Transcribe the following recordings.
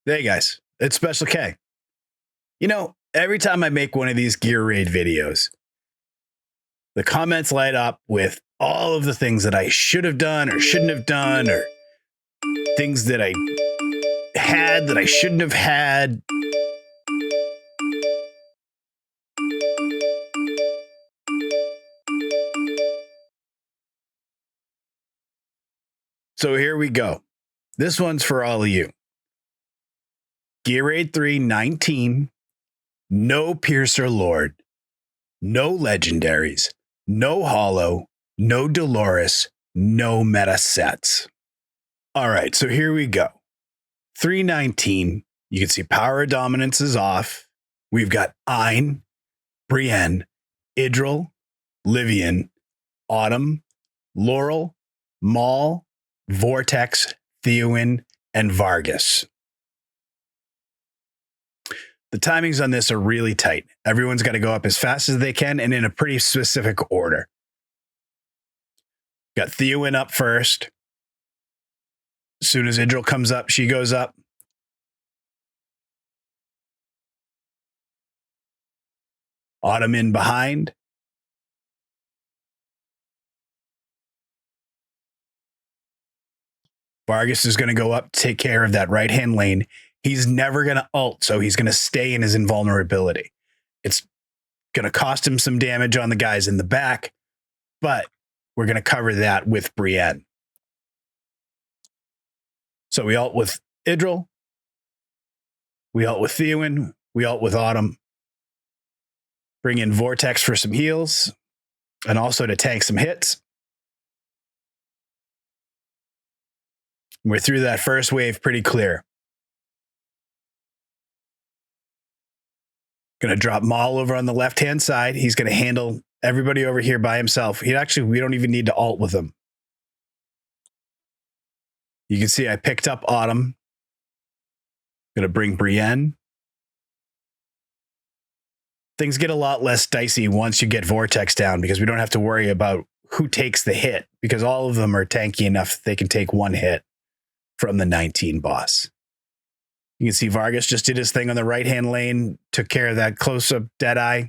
Hey guys, it's Special K. You know, every time I make one of these gear raid videos, the comments light up with all of the things that I should have done or shouldn't have done, or things that I had that I shouldn't have had. So here we go. This one's for all of you. Gear Raid 319, no Piercer Lord, no legendaries, no Hollow, no Dolores, no meta sets. All right, so here we go. 319, you can see Power of Dominance is off. We've got Ein, Brienne, Idril, Livian, Autumn, Laurel, Maul, Vortex, Theowen, and Vargas. The timings on this are really tight. Everyone's got to go up as fast as they can and in a pretty specific order. Got Theowen up first. As soon as Idril comes up, she goes up. Autumn in behind. Vargas is going to go up to take care of that right-hand lane. He's never going to ult, so he's going to stay in his invulnerability. It's going to cost him some damage on the guys in the back, but we're going to cover that with Brienne. So we ult with Idril. We ult with Theowen. We ult with Autumn. Bring in Vortex for some heals and also to tank some hits. We're through that first wave pretty clear. Going to drop Maul over on the left-hand side. He's going to handle everybody over here by himself. We don't even need to ult with him. You can see I picked up Autumn. Going to bring Brienne. Things get a lot less dicey once you get Vortex down because we don't have to worry about who takes the hit because all of them are tanky enough they can take one hit from the 19 boss. You can see Vargas just did his thing on the right-hand lane, took care of that close-up Deadeye.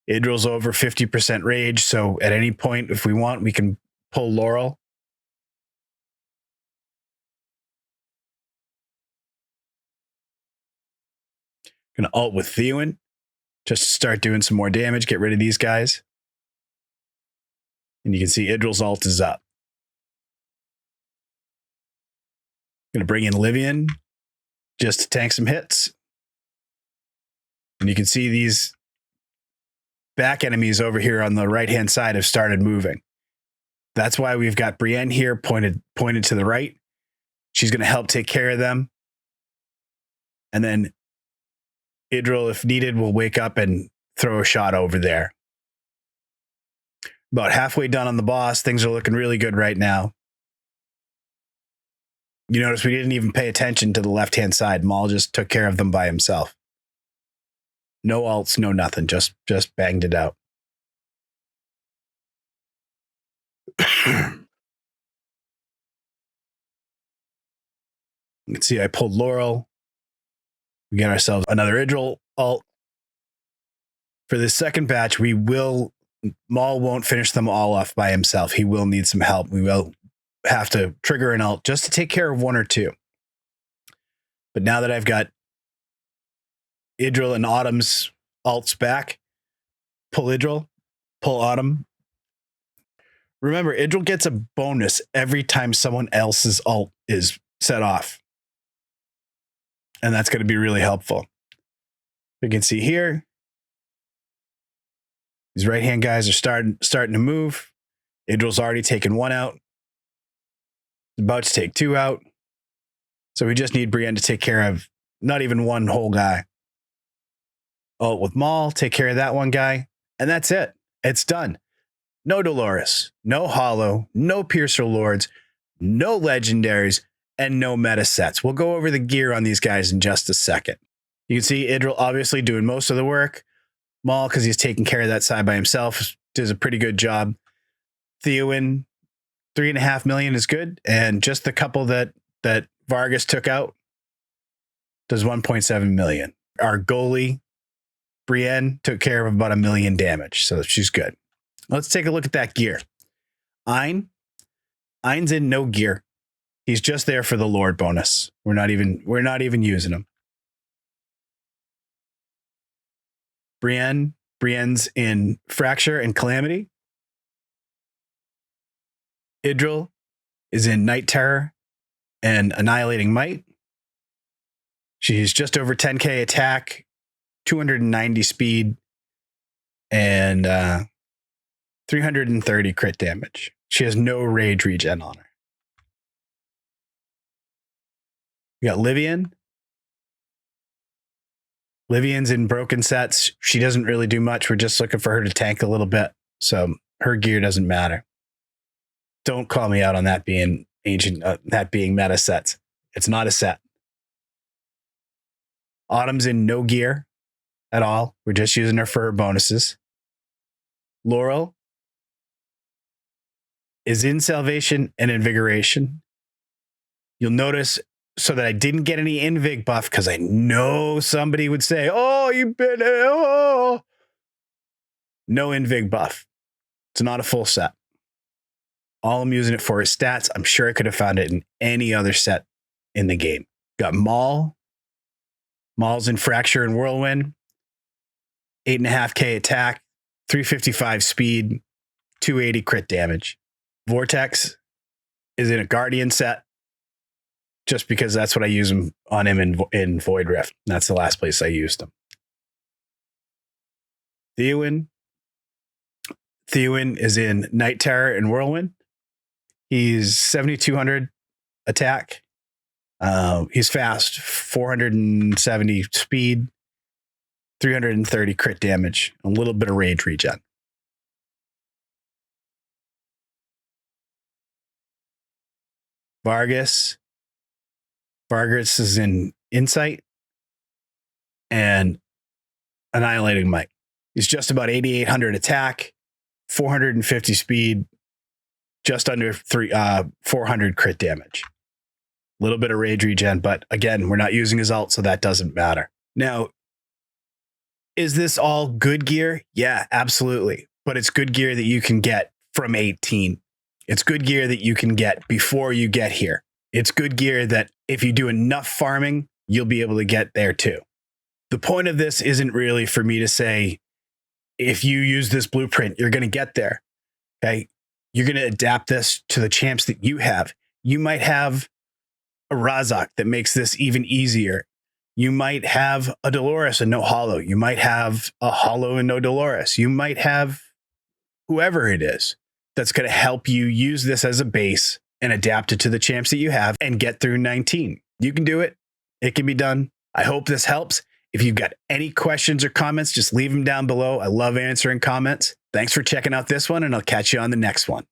Idril's over 50% rage, so at any point, if we want, we can pull Laurel. Gonna ult with Theowen, just to start doing some more damage, get rid of these guys. And you can see Idril's ult is up. Gonna bring in Livian just to tank some hits. And you can see these back enemies over here on the right-hand side have started moving. That's why we've got Brienne here pointed to the right. She's going to help take care of them. And then Idril, if needed, will wake up and throw a shot over there. About halfway done on the boss. Things are looking really good right now. You notice we didn't even pay attention to the left-hand side. Maul just took care of them by himself. No ults, no nothing. Just banged it out. You can see I pulled Laurel. We get ourselves another Idril ult. For this second batch, Maul won't finish them all off by himself. He will need some help. We will have to trigger an ult just to take care of one or two. But now that I've got Idril and Autumn's ults back, pull Idril, pull Autumn. Remember, Idril gets a bonus every time someone else's ult is set off. And that's going to be really helpful. You can see here, these right-hand guys are starting to move. Idril's already taken one out. About to take two out. So we just need Brienne to take care of not even one whole guy. Ult with Maul, take care of that one guy. And that's it. It's done. No Dolores, no Hollow, no Piercer Lords, no legendaries, and no meta sets. We'll go over the gear on these guys in just a second. You can see Idril obviously doing most of the work. Maul, because he's taking care of that side by himself, does a pretty good job. Theowen, 3.5 million is good. And just the couple that that Vargas took out does 1.7 million. Our goalie, Brienne, took care of about 1 million damage, so she's good. Let's take a look at that gear. Ein's in no gear. He's just there for the Lord bonus. We're not even using him. Brienne's in Fracture and Calamity. Idril is in Night Terror and Annihilating Might. She's just over 10k attack, 290 speed, and 330 crit damage. She has no rage regen on her. We got Livian. Livian's in broken sets. She doesn't really do much. We're just looking for her to tank a little bit. So her gear doesn't matter. Don't call me out on that being ancient, that being meta sets. It's not a set. Autumn's in no gear at all. We're just using her for her bonuses. Laurel is in Salvation and Invigoration. You'll notice, so that I didn't get any Invig buff, because I know somebody would say, oh, you've been, oh. No Invig buff. It's not a full set. All I'm using it for is stats. I'm sure I could have found it in any other set in the game. Got Maul. Maul's in Fracture and Whirlwind. 8.5k attack, 355 speed, 280 crit damage. Vortex is in a Guardian set, just because that's what I use him on him in Void Rift. That's the last place I used him. Theowen is in Night Terror and Whirlwind. He's 7,200 attack. He's fast, 470 speed, 330 crit damage, a little bit of rage regen. Vargas is in Insight and Annihilating Might. He's just about 8,800 attack, 450 speed, just under 400 crit damage. A little bit of rage regen, but again, we're not using his ult, so that doesn't matter. Now, is this all good gear? Yeah, absolutely. But it's good gear that you can get from 18. It's good gear that you can get before you get here. It's good gear that if you do enough farming, you'll be able to get there too. The point of this isn't really for me to say, if you use this blueprint, you're going to get there. Okay. You're going to adapt this to the champs that you have. You might have a Razak that makes this even easier. You might have a Dolores and no Hollow. You might have a Hollow and no Dolores. You might have whoever it is that's going to help you use this as a base and adapt it to the champs that you have and get through 19. You can do it. It can be done. I hope this helps. If you've got any questions or comments, just leave them down below. I love answering comments. Thanks for checking out this one, and I'll catch you on the next one.